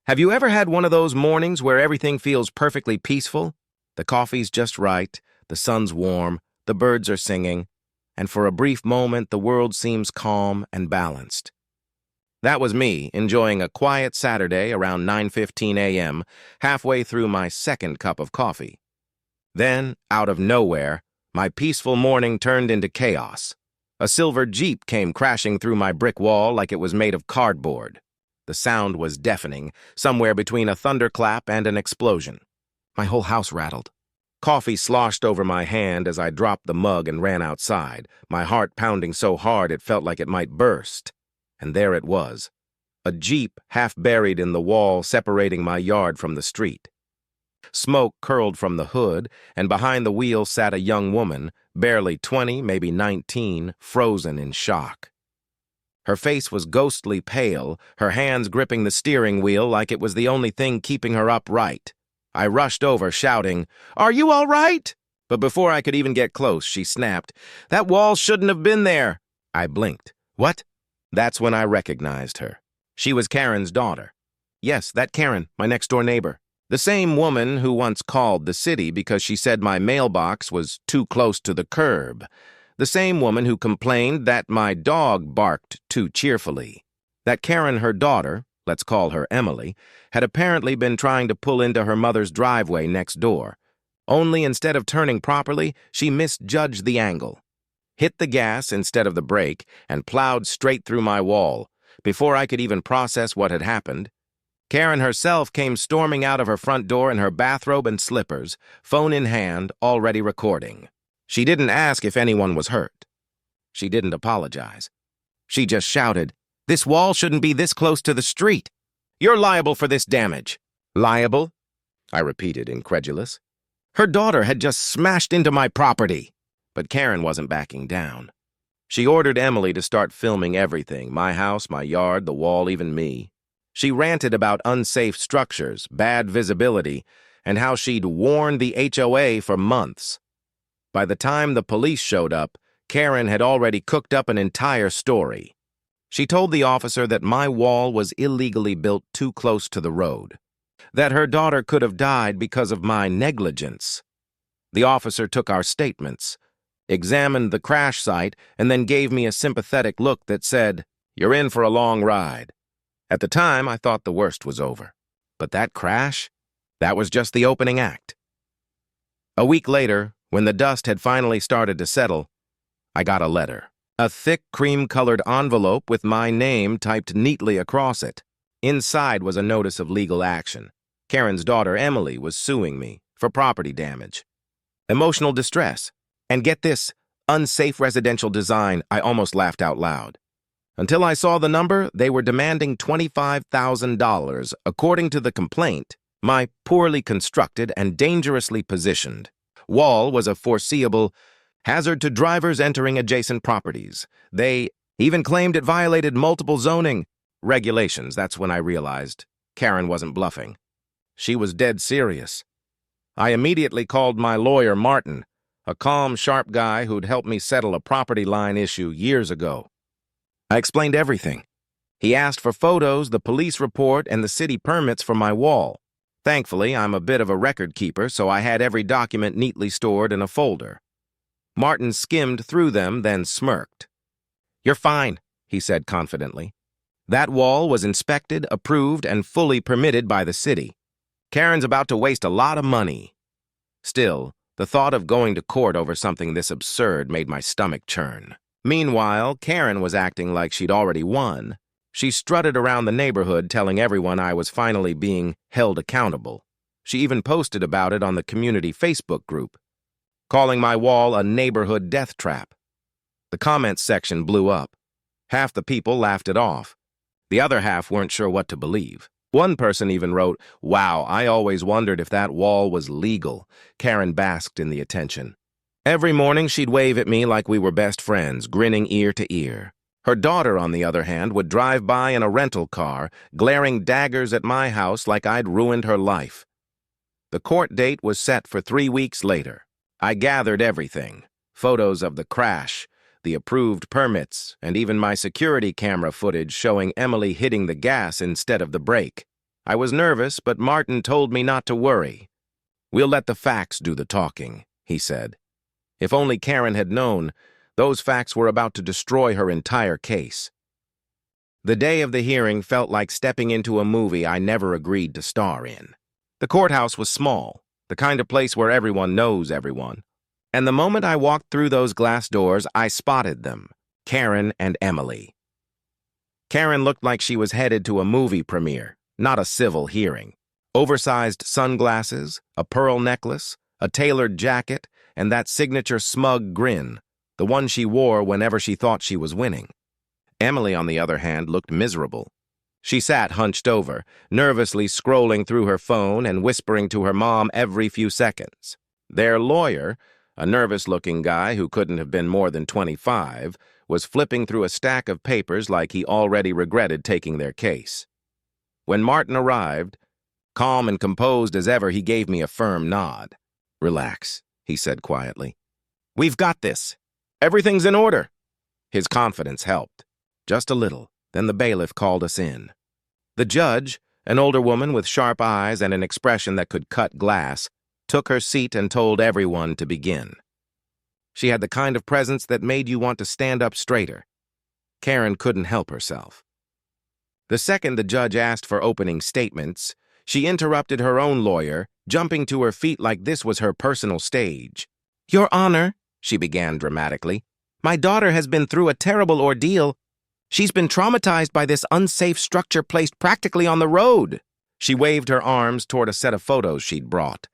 Have you ever had one of those mornings where everything feels perfectly peaceful? The coffee's just right, the sun's warm, the birds are singing, and for a brief moment the world seems calm and balanced. That was me, enjoying a quiet Saturday around 9:15 a.m., halfway through my second cup of coffee. Then, out of nowhere, my peaceful morning turned into chaos. A silver Jeep came crashing through my brick wall like it was made of cardboard. The sound was deafening, somewhere between a thunderclap and an explosion. My whole house rattled. Coffee sloshed over my hand as I dropped the mug and ran outside, my heart pounding so hard it felt like it might burst. And there it was, a Jeep half buried in the wall separating my yard from the street. Smoke curled from the hood, and behind the wheel sat a young woman, barely 20, maybe 19, frozen in shock. Her face was ghostly pale, her hands gripping the steering wheel like it was the only thing keeping her upright. I rushed over, shouting, "Are you all right?" But before I could even get close, she snapped, "That wall shouldn't have been there." I blinked. "What?" That's when I recognized her. She was Karen's daughter. Yes, that Karen, my next-door neighbor. The same woman who once called the city because she said my mailbox was too close to the curb. The same woman who complained that my dog barked too cheerfully. That Karen, her daughter, let's call her Emily, had apparently been trying to pull into her mother's driveway next door. Only instead of turning properly, she misjudged the angle, hit the gas instead of the brake, and plowed straight through my wall. Before I could even process what had happened, Karen herself came storming out of her front door in her bathrobe and slippers, phone in hand, already recording. She didn't ask if anyone was hurt. She didn't apologize. She just shouted, "This wall shouldn't be this close to the street. You're liable for this damage." "Liable?" I repeated, incredulous. Her daughter had just smashed into my property. But Karen wasn't backing down. She ordered Emily to start filming everything, my house, my yard, the wall, even me. She ranted about unsafe structures, bad visibility, and how she'd warned the HOA for months. By the time the police showed up, Karen had already cooked up an entire story. She told the officer that my wall was illegally built too close to the road, that her daughter could have died because of my negligence. The officer took our statements, examined the crash site, and then gave me a sympathetic look that said, "You're in for a long ride." At the time, I thought the worst was over. But that crash? That was just the opening act. A week later, when the dust had finally started to settle, I got a letter. A thick cream-colored envelope with my name typed neatly across it. Inside was a notice of legal action. Karen's daughter, Emily, was suing me for property damage, emotional distress, and get this, unsafe residential design. I almost laughed out loud. Until I saw the number, they were demanding $25,000. According to the complaint, my poorly constructed and dangerously positioned wall was a foreseeable hazard to drivers entering adjacent properties. They even claimed it violated multiple zoning regulations. That's when I realized Karen wasn't bluffing. She was dead serious. I immediately called my lawyer, Martin, a calm, sharp guy who'd helped me settle a property line issue years ago. I explained everything. He asked for photos, the police report, and the city permits for my wall. Thankfully, I'm a bit of a record keeper, so I had every document neatly stored in a folder. Martin skimmed through them, then smirked. "You're fine," he said confidently. "That wall was inspected, approved, and fully permitted by the city. Karen's about to waste a lot of money." Still, the thought of going to court over something this absurd made my stomach churn. Meanwhile, Karen was acting like she'd already won. She strutted around the neighborhood telling everyone I was finally being held accountable. She even posted about it on the community Facebook group, calling my wall a neighborhood death trap. The comments section blew up. Half the people laughed it off. The other half weren't sure what to believe. One person even wrote, "Wow, I always wondered if that wall was legal." Karen basked in the attention. Every morning she'd wave at me like we were best friends, grinning ear to ear. Her daughter, on the other hand, would drive by in a rental car, glaring daggers at my house like I'd ruined her life. The court date was set for 3 weeks later. I gathered everything, photos of the crash, the approved permits, and even my security camera footage showing Emily hitting the gas instead of the brake. I was nervous, but Martin told me not to worry. We'll let the facts do the talking, he said. If only Karen had known, those facts were about to destroy her entire case. The day of the hearing felt like stepping into a movie I never agreed to star in. The courthouse was small, the kind of place where everyone knows everyone. And the moment I walked through those glass doors, I spotted them, Karen and Emily. Karen looked like she was headed to a movie premiere, not a civil hearing. Oversized sunglasses, a pearl necklace, a tailored jacket, and that signature smug grin, the one she wore whenever she thought she was winning. Emily, on the other hand, looked miserable. She sat hunched over, nervously scrolling through her phone and whispering to her mom every few seconds. Their lawyer, a nervous-looking guy who couldn't have been more than 25, was flipping through a stack of papers like he already regretted taking their case. When Martin arrived, calm and composed as ever, he gave me a firm nod. "Relax," he said quietly. "We've got this. Everything's in order." His confidence helped. Just a little, then the bailiff called us in. The judge, an older woman with sharp eyes and an expression that could cut glass, took her seat and told everyone to begin. She had the kind of presence that made you want to stand up straighter. Karen couldn't help herself. The second the judge asked for opening statements, she interrupted her own lawyer, jumping to her feet like this was her personal stage. "Your Honor," she began dramatically, "my daughter has been through a terrible ordeal. She's been traumatized by this unsafe structure placed practically on the road." She waved her arms toward a set of photos she'd brought.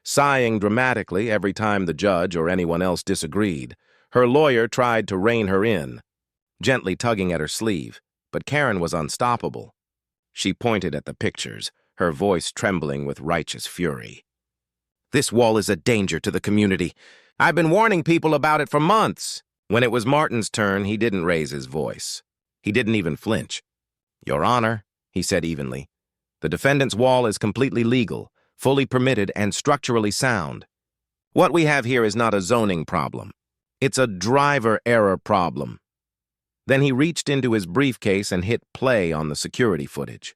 Sighing dramatically every time the judge or anyone else disagreed, her lawyer tried to rein her in, gently tugging at her sleeve, but Karen was unstoppable. She pointed at the pictures, her voice trembling with righteous fury. "This wall is a danger to the community. I've been warning people about it for months." When it was Martin's turn, he didn't raise his voice. He didn't even flinch. "Your Honor," he said evenly, "the defendant's wall is completely legal, fully permitted, and structurally sound. What we have here is not a zoning problem. It's a driver error problem." Then he reached into his briefcase and hit play on the security footage.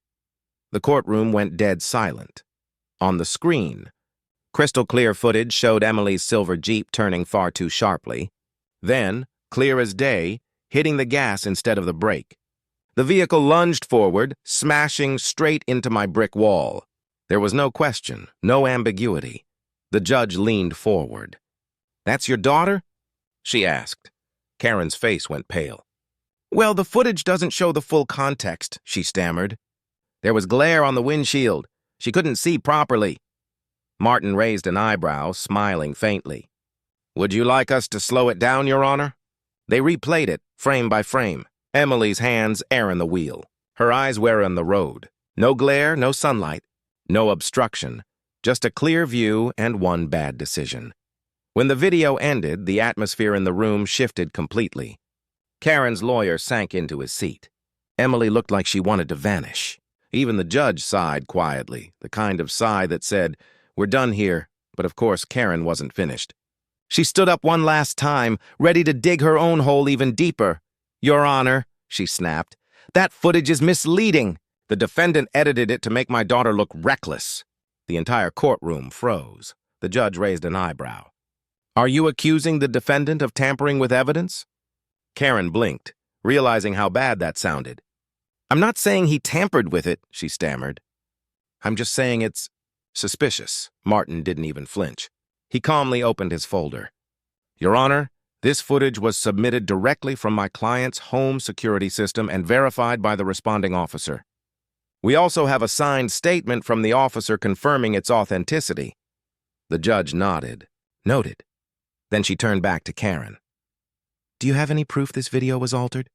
The courtroom went dead silent. On the screen, crystal clear footage showed Emily's silver Jeep turning far too sharply. Then, clear as day, hitting the gas instead of the brake. The vehicle lunged forward, smashing straight into my brick wall. There was no question, no ambiguity. The judge leaned forward. "That's your daughter?" she asked. Karen's face went pale. "Well, the footage doesn't show the full context," she stammered. "There was glare on the windshield. She couldn't see properly." Martin raised an eyebrow, smiling faintly. "Would you like us to slow it down, Your Honor?" They replayed it, frame by frame. Emily's hands airing the wheel. Her eyes were on the road. No glare, no sunlight. No obstruction, just a clear view and one bad decision. When the video ended, the atmosphere in the room shifted completely. Karen's lawyer sank into his seat. Emily looked like she wanted to vanish. Even the judge sighed quietly, the kind of sigh that said, "We're done here," but of course Karen wasn't finished. She stood up one last time, ready to dig her own hole even deeper. "Your Honor," she snapped, "that footage is misleading. The defendant edited it to make my daughter look reckless." The entire courtroom froze. The judge raised an eyebrow. "Are you accusing the defendant of tampering with evidence?" Karen blinked, realizing how bad that sounded. "I'm not saying he tampered with it," she stammered. "I'm just saying it's suspicious." Martin didn't even flinch. He calmly opened his folder. "Your Honor, this footage was submitted directly from my client's home security system and verified by the responding officer. We also have a signed statement from the officer confirming its authenticity." The judge nodded. "Noted." Then she turned back to Karen. "Do you have any proof this video was altered?"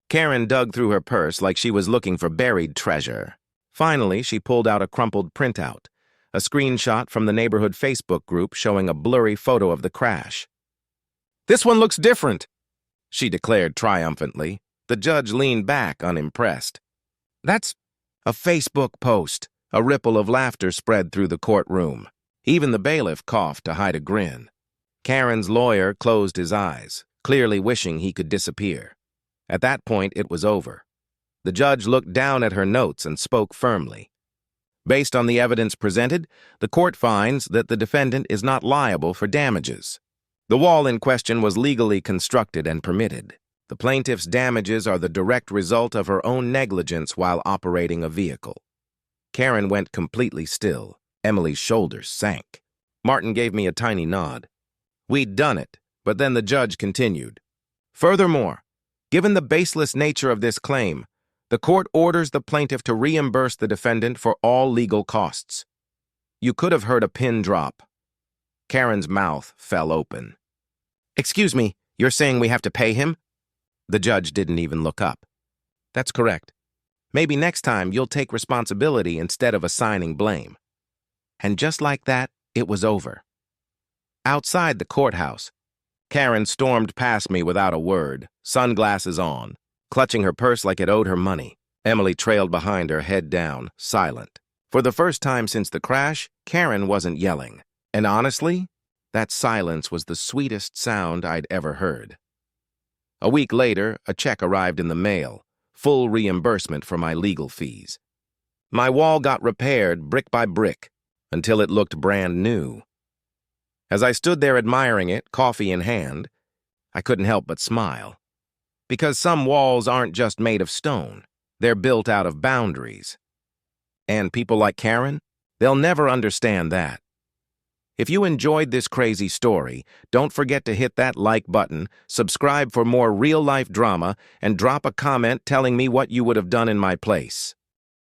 Karen dug through her purse like she was looking for buried treasure. Finally, she pulled out a crumpled printout, a screenshot from the neighborhood Facebook group showing a blurry photo of the crash. "This one looks different," she declared triumphantly. The judge leaned back, unimpressed. "That's a Facebook post." A ripple of laughter spread through the courtroom. Even the bailiff coughed to hide a grin. Karen's lawyer closed his eyes, clearly wishing he could disappear. At that point, it was over. The judge looked down at her notes and spoke firmly. Based on the evidence presented, the court finds that the defendant is not liable for damages. The wall in question was legally constructed and permitted. The plaintiff's damages are the direct result of her own negligence while operating a vehicle. Karen went completely still. Emily's shoulders sank. Martin gave me a tiny nod. We'd done it, but then the judge continued. Furthermore, given the baseless nature of this claim, the court orders the plaintiff to reimburse the defendant for all legal costs. You could have heard a pin drop. Karen's mouth fell open. Excuse me, you're saying we have to pay him? The judge didn't even look up. That's correct. Maybe next time you'll take responsibility instead of assigning blame. And just like that, it was over. Outside the courthouse, Karen stormed past me without a word, sunglasses on, clutching her purse like it owed her money. Emily trailed behind her, head down, silent. For the first time since the crash, Karen wasn't yelling. And honestly, that silence was the sweetest sound I'd ever heard. A week later, a check arrived in the mail, full reimbursement for my legal fees. My wall got repaired brick by brick until it looked brand new. As I stood there admiring it, coffee in hand, I couldn't help but smile. Because some walls aren't just made of stone, they're built out of boundaries. And people like Karen, they'll never understand that. If you enjoyed this crazy story, don't forget to hit that like button, subscribe for more real-life drama, and drop a comment telling me what you would have done in my place.